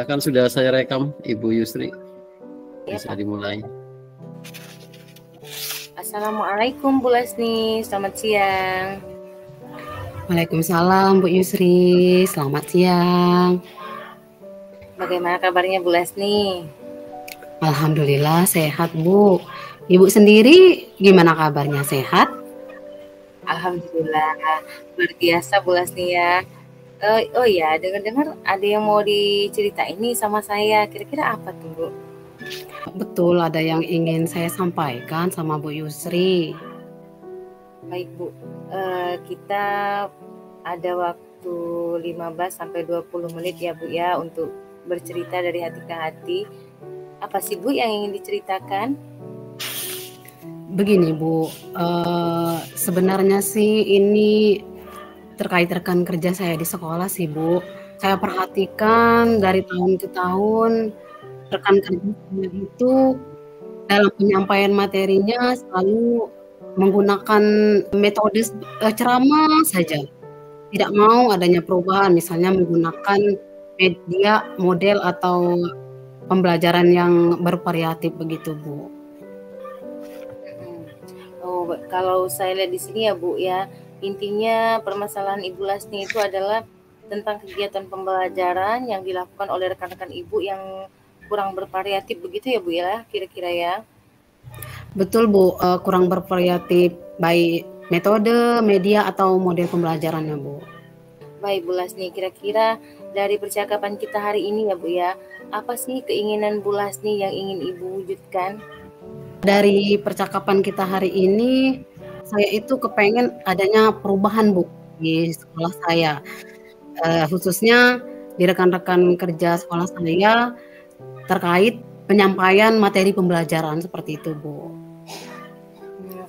Silakan, sudah saya rekam, Ibu Yusri. Ya, Bisa Pak. dimulai. Assalamualaikum Bu Lasni, selamat siang. Waalaikumsalam Bu Yusri, selamat siang. Bagaimana kabarnya Bu Lasni? Alhamdulillah sehat Bu. Ibu sendiri gimana kabarnya, sehat? Alhamdulillah, luar biasa Bu Lasni ya. Oh ya, dengar-dengar ada yang mau diceritain nih sama saya. Kira-kira apa tuh Bu? Betul, ada yang ingin saya sampaikan sama Bu Yusri. Baik Bu, kita ada waktu 15-20 menit ya Bu ya untuk bercerita dari hati ke hati. Apa sih Bu yang ingin diceritakan? Begini Bu, sebenarnya sih ini terkait rekan kerja saya di sekolah sih Bu. Saya perhatikan dari tahun ke tahun rekan kerja saya itu dalam penyampaian materinya selalu menggunakan metode ceramah saja. Tidak mau adanya perubahan, misalnya menggunakan media, model atau pembelajaran yang bervariatif begitu Bu. Oh, kalau saya lihat di sini ya Bu ya, intinya permasalahan Ibu Lasni itu adalah tentang kegiatan pembelajaran yang dilakukan oleh rekan-rekan Ibu yang kurang bervariatif begitu ya Bu ya, kira-kira ya. Betul Bu, kurang bervariatif baik metode, media atau model pembelajarannya Bu. Baik Bu Lasni, kira-kira dari percakapan kita hari ini ya Bu ya, apa sih keinginan Bu Lasni yang ingin Ibu wujudkan? Dari percakapan kita hari ini, saya itu kepengen adanya perubahan Bu di sekolah saya, khususnya di rekan-rekan kerja sekolah saya terkait penyampaian materi pembelajaran seperti itu Bu.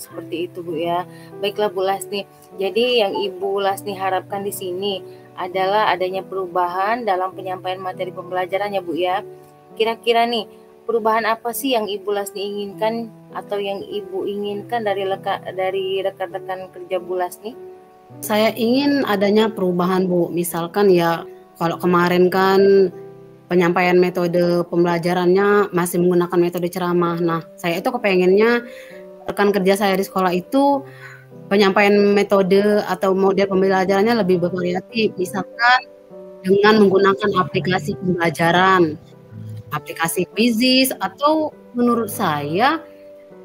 Seperti itu Bu ya. Baiklah Bu Lasni. Jadi yang Ibu Lasni harapkan di sini adalah adanya perubahan dalam penyampaian materi pembelajaran ya Bu ya. Kira-kira nih perubahan apa sih yang Ibu Lasni inginkan atau yang Ibu inginkan dari rekan-rekan kerja Bu Lasni? Saya ingin adanya perubahan Bu. Misalkan ya kalau kemarin kan penyampaian metode pembelajarannya masih menggunakan metode ceramah. Nah, saya itu kepengennya rekan kerja saya di sekolah itu penyampaian metode atau model pembelajarannya lebih bervariatif. Misalkan dengan menggunakan aplikasi pembelajaran, aplikasi Quizizz, atau menurut saya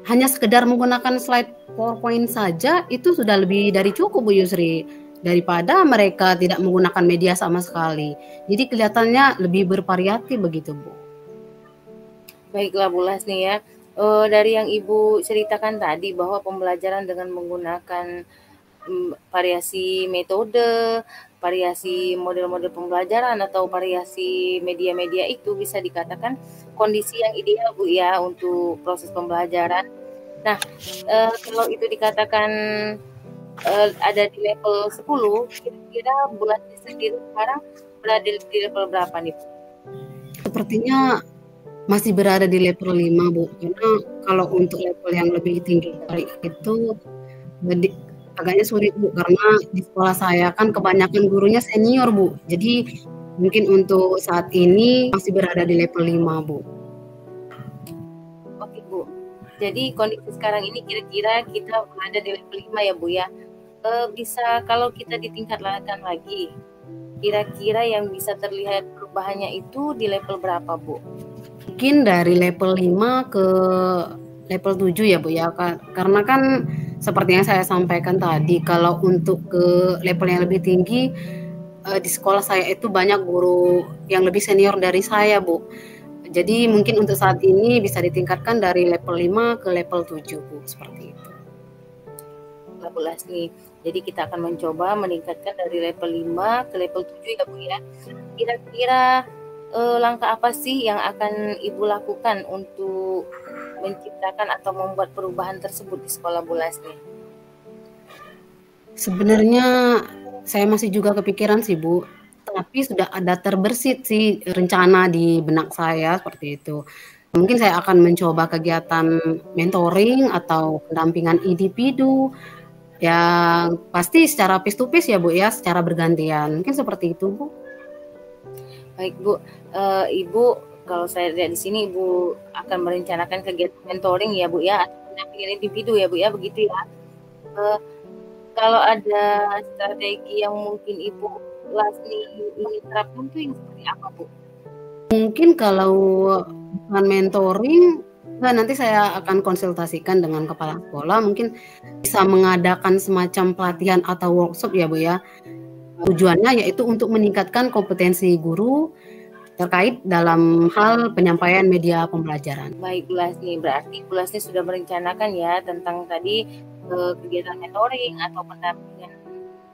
hanya sekedar menggunakan slide PowerPoint saja itu sudah lebih dari cukup Bu Yusri, daripada mereka tidak menggunakan media sama sekali. Jadi kelihatannya lebih bervariatif begitu Bu. Baiklah Bu Lasni ya. Dari yang Ibu ceritakan tadi bahwa pembelajaran dengan menggunakan variasi metode, variasi model-model pembelajaran atau variasi media-media itu bisa dikatakan kondisi yang ideal Bu ya untuk proses pembelajaran. Nah, kalau itu dikatakan ada di level 10, kira-kira Bu Lasni sendiri sekarang berada di level berapa nih Bu? Sepertinya masih berada di level 5 Bu, karena kalau untuk level yang lebih tinggi dari itu agaknya sulit Bu, karena di sekolah saya kan kebanyakan gurunya senior Bu, jadi mungkin untuk saat ini masih berada di level 5 Bu. Oke Bu, jadi kondisi sekarang ini kira-kira kita berada di level 5 ya Bu ya. Bisa kalau kita ditingkatkan lagi, kira-kira yang bisa terlihat perubahannya itu di level berapa Bu? Mungkin dari level 5 ke level 7 ya Bu ya, karena kan seperti yang saya sampaikan tadi, kalau untuk ke level yang lebih tinggi di sekolah saya itu banyak guru yang lebih senior dari saya Bu. Jadi mungkin untuk saat ini bisa ditingkatkan dari level 5 ke level 7 Bu, seperti itu. Bu Lasni. Jadi kita akan mencoba meningkatkan dari level 5 ke level 7 ya Bu ya. Kira-kira langkah apa sih yang akan Ibu lakukan untuk menciptakan atau membuat perubahan tersebut di sekolah Bu Lasni? Sebenarnya saya masih juga kepikiran sih Bu, tapi sudah ada terbersit sih rencana di benak saya seperti itu. Mungkin saya akan mencoba kegiatan mentoring atau pendampingan individu yang pasti secara face to face ya Bu ya, secara bergantian. Mungkin seperti itu Bu. Baik Bu, Ibu kalau saya lihat di sini Ibu akan merencanakan kegiatan mentoring ya Bu ya, atau pendampingan individu ya Bu ya, begitu ya? Kalau ada strategi yang mungkin Ibu Lasni ingin terapkan tuh yang seperti apa Bu? Mungkin kalau bukan mentoring, nanti saya akan konsultasikan dengan kepala sekolah, mungkin bisa mengadakan semacam pelatihan atau workshop ya Bu ya. Tujuannya yaitu untuk meningkatkan kompetensi guru terkait dalam hal penyampaian media pembelajaran. Baik Bu Lasni, berarti Bu Lasni sudah merencanakan ya tentang tadi kegiatan mentoring atau pendampingan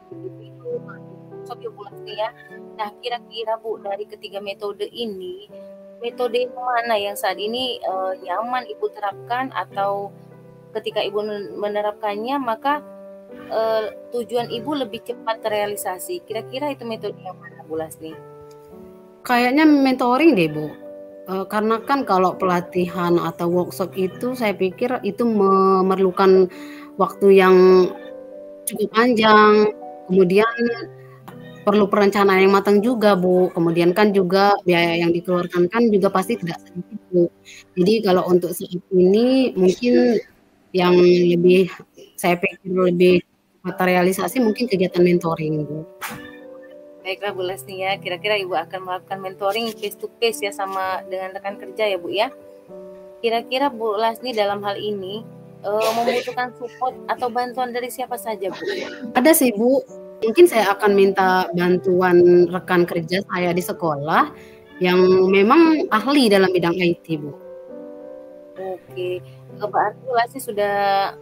individu, workshop ya Bu Lasni ya. Nah kira-kira Bu, dari ketiga metode ini, metode yang mana yang saat ini nyaman Ibu terapkan, atau ketika Ibu menerapkannya maka tujuan Ibu lebih cepat terrealisasi? Kira-kira itu metode yang mana Bu Lasni? Kayaknya mentoring deh Bu. Karena kan kalau pelatihan atau workshop itu saya pikir itu memerlukan waktu yang cukup panjang, kemudian perlu perencanaan yang matang juga Bu. Kemudian kan juga biaya yang dikeluarkan kan juga pasti tidak sedikit Bu. Jadi kalau untuk saat ini mungkin yang lebih saya pikir lebih cepat terrealisasi mungkin kegiatan mentoring Bu. Baiklah Bu Lasni ya, kira-kira Ibu akan melakukan mentoring face to face ya sama dengan rekan kerja ya Bu ya. Kira-kira Bu Lasni dalam hal ini membutuhkan support atau bantuan dari siapa saja Bu? Ada sih Bu, mungkin saya akan minta bantuan rekan kerja saya di sekolah yang memang ahli dalam bidang IT Bu. Oke, berarti Bu Lasni sudah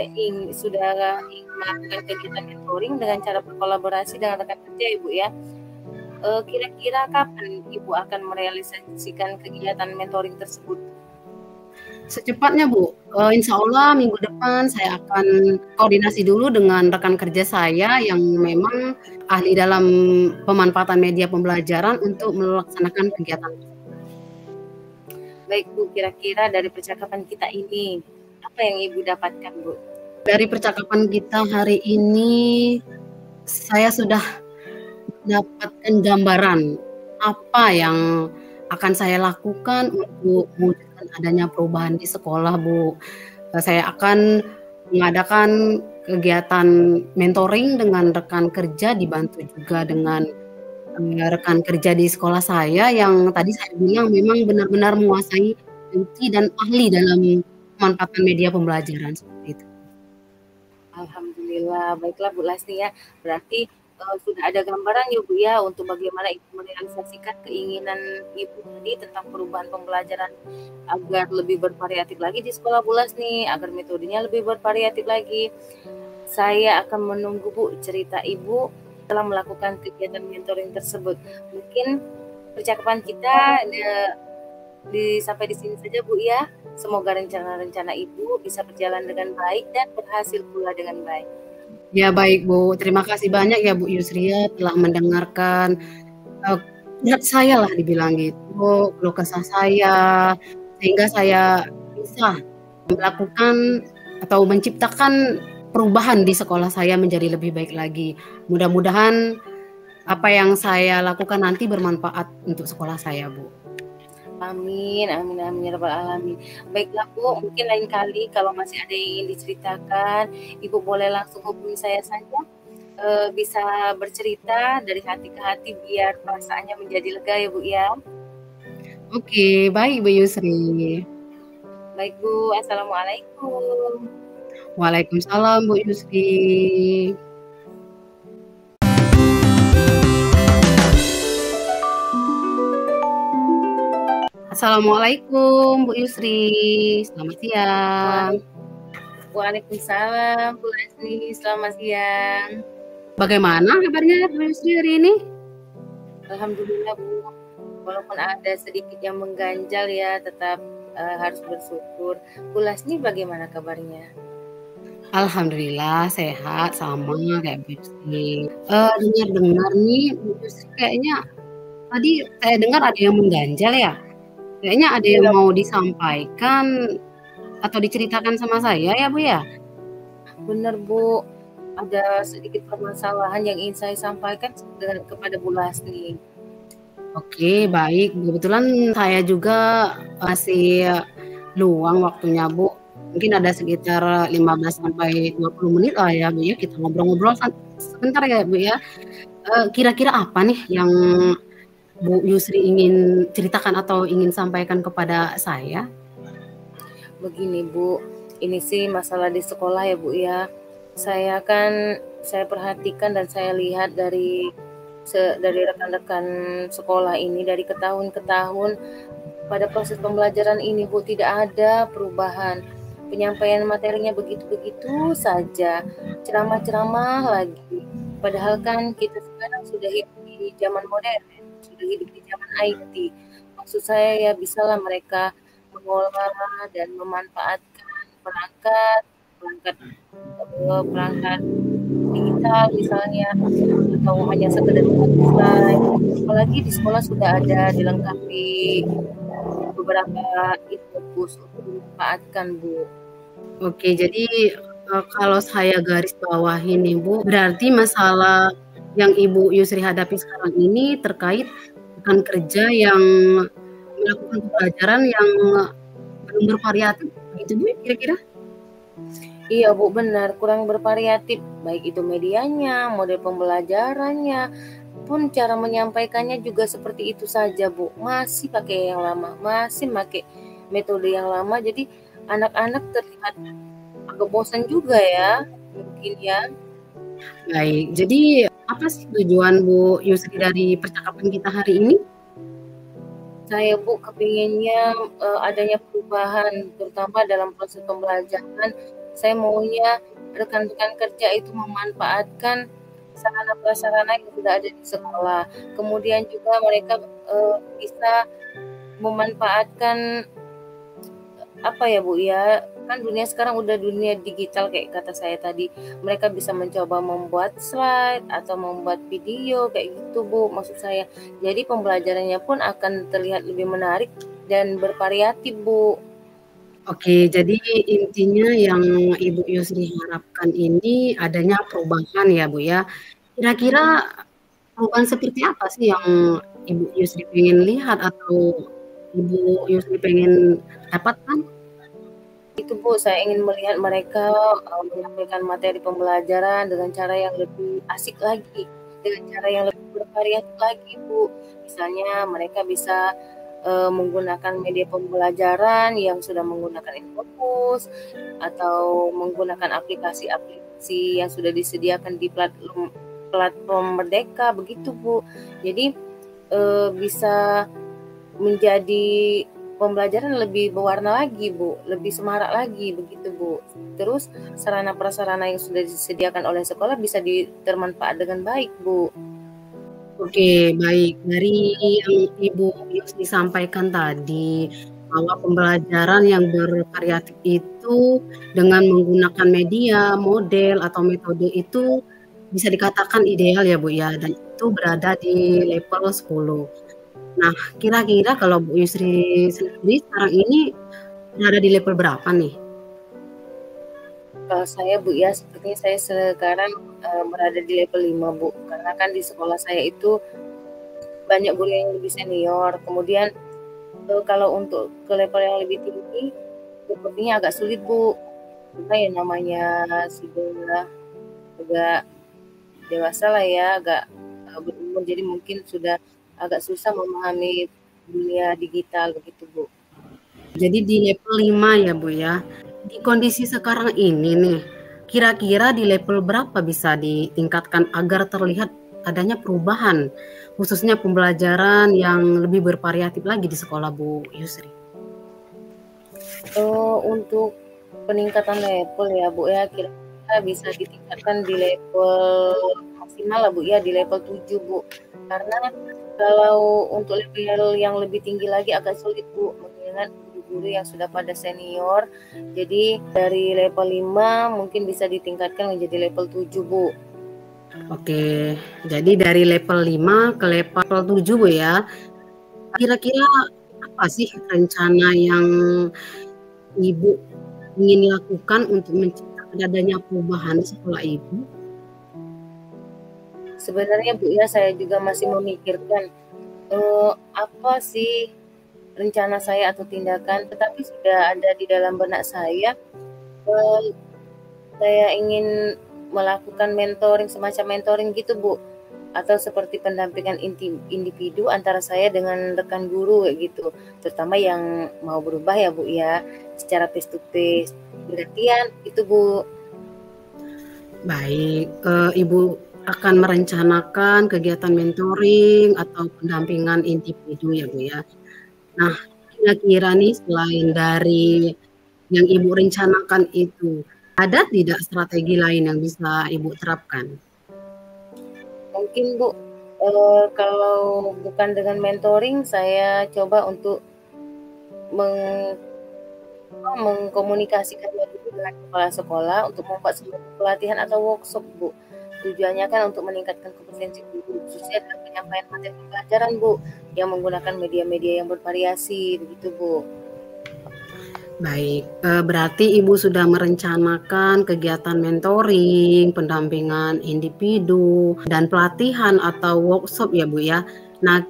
ingin melakukan kegiatan mentoring dengan cara berkolaborasi dengan rekan kerja Ibu ya. Kira-kira kapan Ibu akan merealisasikan kegiatan mentoring tersebut? Secepatnya Bu, insya Allah minggu depan saya akan koordinasi dulu dengan rekan kerja saya yang memang ahli dalam pemanfaatan media pembelajaran untuk melaksanakan kegiatan. Baik Bu, kira-kira dari percakapan kita ini, apa yang Ibu dapatkan Bu? Dari percakapan kita hari ini, saya sudah mendapatkan gambaran apa yang akan saya lakukan untuk mewujudkan adanya perubahan di sekolah Bu. Saya akan mengadakan kegiatan mentoring dengan rekan kerja, dibantu juga dengan rekan kerja di sekolah saya yang tadi saya bilang memang benar-benar menguasai IT dan ahli dalam pemanfaatan media pembelajaran seperti itu. Alhamdulillah, baiklah Bu Lasni ya. Berarti sudah ada gambaran ya Bu ya untuk bagaimana Ibu merealisasikan keinginan Ibu tadi tentang perubahan pembelajaran agar lebih bervariatif lagi di sekolah Bu Lasni, agar metodenya lebih bervariatif lagi. Saya akan menunggu Bu cerita Ibu telah melakukan kegiatan mentoring tersebut. Mungkin percakapan kita sampai di sini saja Bu ya. Semoga rencana-rencana Ibu bisa berjalan dengan baik dan berhasil pula dengan baik. Ya baik Bu, terima kasih banyak ya Bu Yusria telah mendengarkan saya lah dibilang gitu, keluh kesah saya, sehingga saya bisa melakukan atau menciptakan perubahan di sekolah saya menjadi lebih baik lagi. Mudah-mudahan apa yang saya lakukan nanti bermanfaat untuk sekolah saya Bu. Amin, amin, amin, ya rabbal alamin. Baiklah Bu, mungkin lain kali kalau masih ada yang ingin diceritakan, Ibu boleh langsung hubungi saya saja. Bisa bercerita dari hati ke hati biar perasaannya menjadi lega ya Bu ya. Oke, baik Bu Yusri. Baik Bu, Assalamualaikum. Waalaikumsalam Bu Yusri. Assalamualaikum Bu Yusri, selamat siang. Waalaikumsalam Bu Lasni, selamat siang. Bagaimana kabarnya Bu Yusri hari ini? Alhamdulillah Bu, walaupun ada sedikit yang mengganjal ya, tetap harus bersyukur. Bu Lasni bagaimana kabarnya? Alhamdulillah sehat, sama kayak Bu Yusri. Dengar-dengar nih Bu Yusri kayaknya tadi saya dengar ada yang mengganjal ya. Kayaknya ada yang mau disampaikan atau diceritakan sama saya ya Bu ya? Benar Bu, ada sedikit permasalahan yang ingin saya sampaikan kepada Bu Lasni. Oke, baik. Kebetulan saya juga masih luang waktunya, Bu. Mungkin ada sekitar 15 sampai 20 menit lah ya, Bu ya. Kita ngobrol-ngobrol sebentar ya, Bu ya. Kira-kira apa nih yang Bu Yusri ingin ceritakan atau ingin sampaikan kepada saya? Begini Bu, ini sih masalah di sekolah ya Bu ya. Saya perhatikan dan saya lihat dari rekan-rekan sekolah ini dari ke tahun ke tahun pada proses pembelajaran ini Bu tidak ada perubahan. Penyampaian materinya begitu-begitu saja, ceramah-ceramah lagi. Padahal kan kita sekarang sudah hidup di zaman modern, sudah hidup di zaman IT. Maksud saya ya bisalah mereka mengolah dan memanfaatkan perangkat digital misalnya, atau hanya sekedar buat slide. Apalagi di sekolah sudah ada dilengkapi beberapa infobus untuk dimanfaatkan Bu. Oke, jadi kalau saya garis bawahi nih Bu, berarti masalah yang Ibu Yusri hadapi sekarang ini terkait rekan kerja yang melakukan pembelajaran yang belum bervariatif, gitu Bu kira-kira? Iya Bu, benar, kurang bervariatif, baik itu medianya, model pembelajarannya, pun cara menyampaikannya juga seperti itu saja Bu. Masih pakai yang lama, masih pakai metode yang lama, jadi anak-anak terlihat agak bosan juga ya, mungkin ya. Baik, jadi apa sih tujuan Bu Yusri dari percakapan kita hari ini? Saya Bu kepinginnya adanya perubahan, terutama dalam proses pembelajaran. Saya maunya rekan-rekan kerja itu memanfaatkan sarana-prasarana yang sudah ada di sekolah. Kemudian juga mereka bisa memanfaatkan apa ya Bu ya, kan dunia sekarang udah dunia digital kayak kata saya tadi. Mereka bisa mencoba membuat slide atau membuat video kayak gitu Bu maksud saya. Jadi pembelajarannya pun akan terlihat lebih menarik dan bervariatif Bu. Oke, jadi intinya yang Ibu Yusri harapkan ini adanya perubahan ya Bu ya. Kira-kira perubahan seperti apa sih yang Ibu Yusri pengen lihat atau Ibu Yusri pengen dapatkan? Itu Bu, saya ingin melihat mereka menyampaikan materi pembelajaran dengan cara yang lebih asik lagi, dengan cara yang lebih bervariatif lagi Bu. Misalnya mereka bisa menggunakan media pembelajaran yang sudah menggunakan Infobus atau menggunakan aplikasi-aplikasi yang sudah disediakan di platform Merdeka begitu Bu. Jadi bisa menjadi pembelajaran lebih berwarna lagi Bu, lebih semarak lagi begitu Bu. Terus sarana prasarana yang sudah disediakan oleh sekolah bisa termanfaat dengan baik Bu. Oke, baik. Dari yang Ibu Yusri sampaikan tadi, bahwa pembelajaran yang bervariatif itu dengan menggunakan media, model, atau metode itu bisa dikatakan ideal ya Bu ya, dan itu berada di level 10. Nah, kira-kira kalau Bu Yusri sendiri sekarang ini berada di level berapa nih? Kalau saya Bu ya, sepertinya saya sekarang berada di level 5 Bu, karena kan di sekolah saya itu banyak guru yang lebih senior. Kemudian kalau untuk ke level yang lebih tinggi, sepertinya agak sulit Bu, karena ya namanya sudah agak dewasa lah ya, agak berumur, jadi mungkin sudah agak susah memahami dunia digital begitu Bu. Jadi di level 5 ya Bu ya. Di kondisi sekarang ini nih, kira-kira di level berapa bisa ditingkatkan agar terlihat adanya perubahan, khususnya pembelajaran yang lebih bervariatif lagi di sekolah Bu Yusri? Untuk peningkatan level ya Bu ya, kira-kira bisa ditingkatkan di level maksimal lah Bu ya, di level 7 Bu. Karena kalau untuk level yang lebih tinggi lagi agak sulit Bu, mengingat guru yang sudah pada senior. Jadi dari level 5 mungkin bisa ditingkatkan menjadi level 7 Bu. Oke, jadi dari level 5 ke level 7 Bu ya. Kira-kira apa sih rencana yang Ibu ingin lakukan untuk menciptakan adanya perubahan di sekolah Ibu? Sebenarnya Bu ya, saya juga masih memikirkan apa sih rencana saya atau tindakan, tetapi sudah ada di dalam benak saya, eee, saya ingin melakukan mentoring, semacam mentoring gitu, Bu, atau seperti pendampingan individu antara saya dengan rekan guru kayak gitu, terutama yang mau berubah ya, Bu, ya, secara face to face. Gantian itu, Bu. Baik, Ibu akan merencanakan kegiatan mentoring atau pendampingan individu ya Bu ya. Nah, kira-kira nih selain dari yang Ibu rencanakan itu, ada tidak strategi lain yang bisa Ibu terapkan? Mungkin, Bu, kalau bukan dengan mentoring, saya coba untuk mengkomunikasikannya dulu dengan kepala sekolah untuk membuat sebuah pelatihan atau workshop, Bu. Tujuannya kan untuk meningkatkan kompetensi guru, khususnya dalam penyampaian materi pembelajaran, Bu, yang menggunakan media-media yang bervariasi, begitu, Bu. Baik, berarti Ibu sudah merencanakan kegiatan mentoring, pendampingan individu, dan pelatihan atau workshop ya Bu ya. Nah,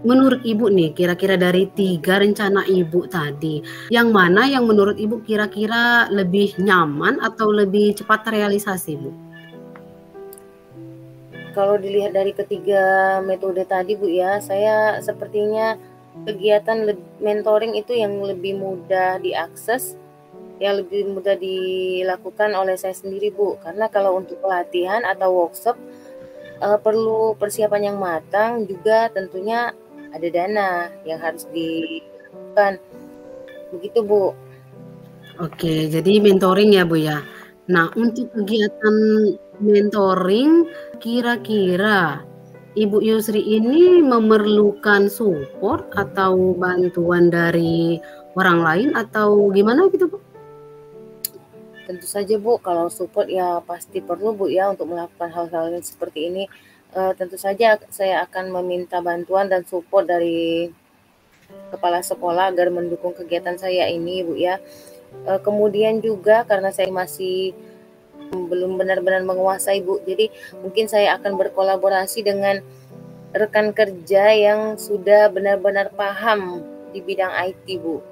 menurut Ibu nih, kira-kira dari 3 rencana Ibu tadi, yang mana yang menurut Ibu kira-kira lebih nyaman atau lebih cepat terrealisasi Bu? Kalau dilihat dari ketiga metode tadi, Bu, ya, saya sepertinya kegiatan mentoring itu yang lebih mudah diakses, yang lebih mudah dilakukan oleh saya sendiri, Bu. Karena kalau untuk pelatihan atau workshop perlu persiapan yang matang, juga tentunya ada dana yang harus dilakukan. Begitu, Bu. Oke, jadi mentoring ya Bu ya. Nah, untuk kegiatan mentoring, kira-kira Ibu Yusri ini memerlukan support atau bantuan dari orang lain atau gimana gitu Bu? Tentu saja, Bu, kalau support ya pasti perlu, Bu, ya, untuk melakukan hal-hal yang seperti ini. Tentu saja saya akan meminta bantuan dan support dari kepala sekolah agar mendukung kegiatan saya ini, Bu, ya. Kemudian juga karena saya masih belum benar-benar menguasai, Bu, jadi mungkin saya akan berkolaborasi dengan rekan kerja yang sudah benar-benar paham di bidang IT, Bu.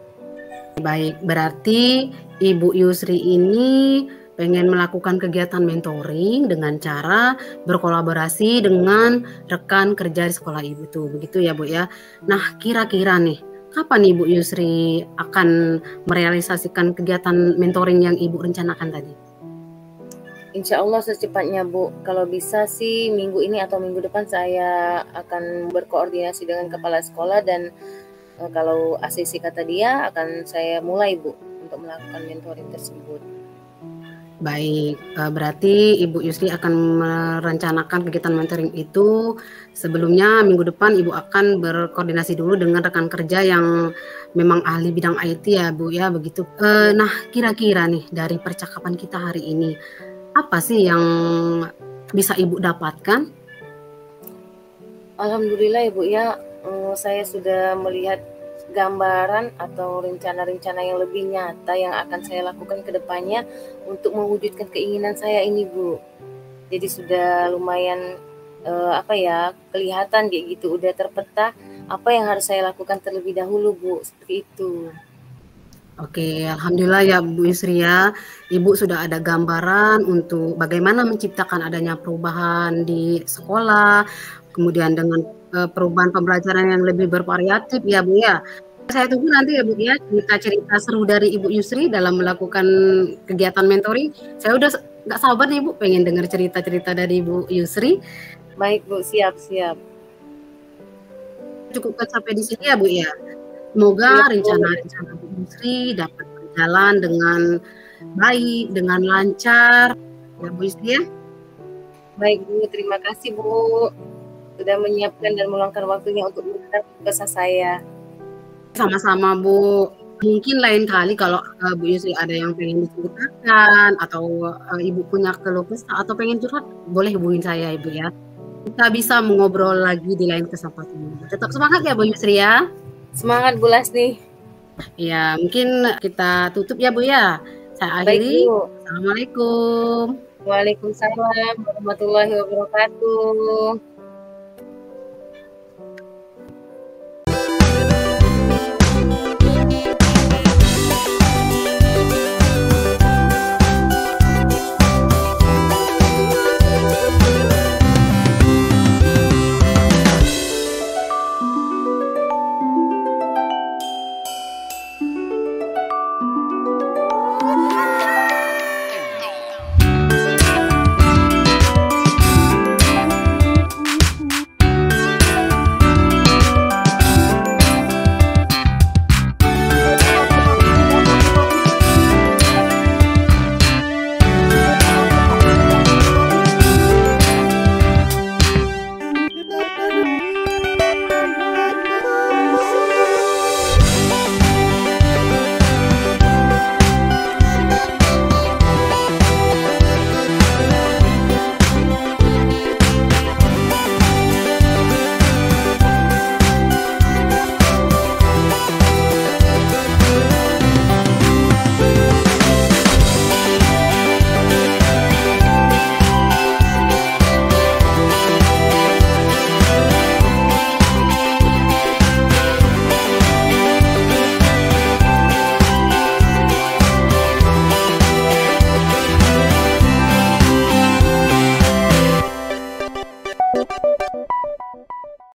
Baik, berarti Ibu Yusri ini pengen melakukan kegiatan mentoring dengan cara berkolaborasi dengan rekan kerja di sekolah Ibu tuh, begitu ya Bu ya. Nah, kira-kira nih, kapan Ibu Yusri akan merealisasikan kegiatan mentoring yang Ibu rencanakan tadi? Insya Allah secepatnya, Bu. Kalau bisa sih minggu ini atau minggu depan saya akan berkoordinasi dengan kepala sekolah dan kalau ACC kata dia akan saya mulai, Bu, untuk melakukan mentoring tersebut. Baik, berarti Ibu Yusri akan merencanakan kegiatan mentoring itu. Sebelumnya minggu depan Ibu akan berkoordinasi dulu dengan rekan kerja yang memang ahli bidang IT ya Bu ya, begitu. Nah, kira-kira nih dari percakapan kita hari ini, apa sih yang bisa Ibu dapatkan? Alhamdulillah ya, Bu, ya, saya sudah melihat gambaran atau rencana-rencana yang lebih nyata yang akan saya lakukan ke depannya untuk mewujudkan keinginan saya ini, Bu. Jadi sudah lumayan kelihatan kayak gitu, udah terpeta apa yang harus saya lakukan terlebih dahulu, Bu, seperti itu. Oke, alhamdulillah ya Bu Yusri ya. Ibu sudah ada gambaran untuk bagaimana menciptakan adanya perubahan di sekolah, kemudian dengan perubahan pembelajaran yang lebih bervariatif ya Bu ya. Saya tunggu nanti ya Bu ya cerita-cerita seru dari Ibu Yusri dalam melakukan kegiatan mentoring. Saya udah nggak sabar nih Bu, pengen dengar cerita-cerita dari Ibu Yusri. Baik, Bu, siap. Cukupkan sampai di sini ya Bu ya. Semoga rencana-rencana Bu Yusri dapat berjalan dengan baik, dengan lancar. Ya Bu Yusri ya. Baik, Bu, terima kasih, Bu, sudah menyiapkan dan meluangkan waktunya untuk mendengar kisah saya. Sama-sama Bu. Mungkin lain kali kalau Bu Yusri ada yang pengen diceritakan atau Ibu punya keluh kesah atau pengen curhat, boleh hubungin saya Ibu ya. Kita bisa mengobrol lagi di lain kesempatan. Tetap semangat ya Bu Yusri ya. Semangat Bu Lasni. Ya, mungkin kita tutup ya Bu ya. Saya akhiri. Baik, Bu. Assalamualaikum. Waalaikumsalam warahmatullahi wabarakatuh.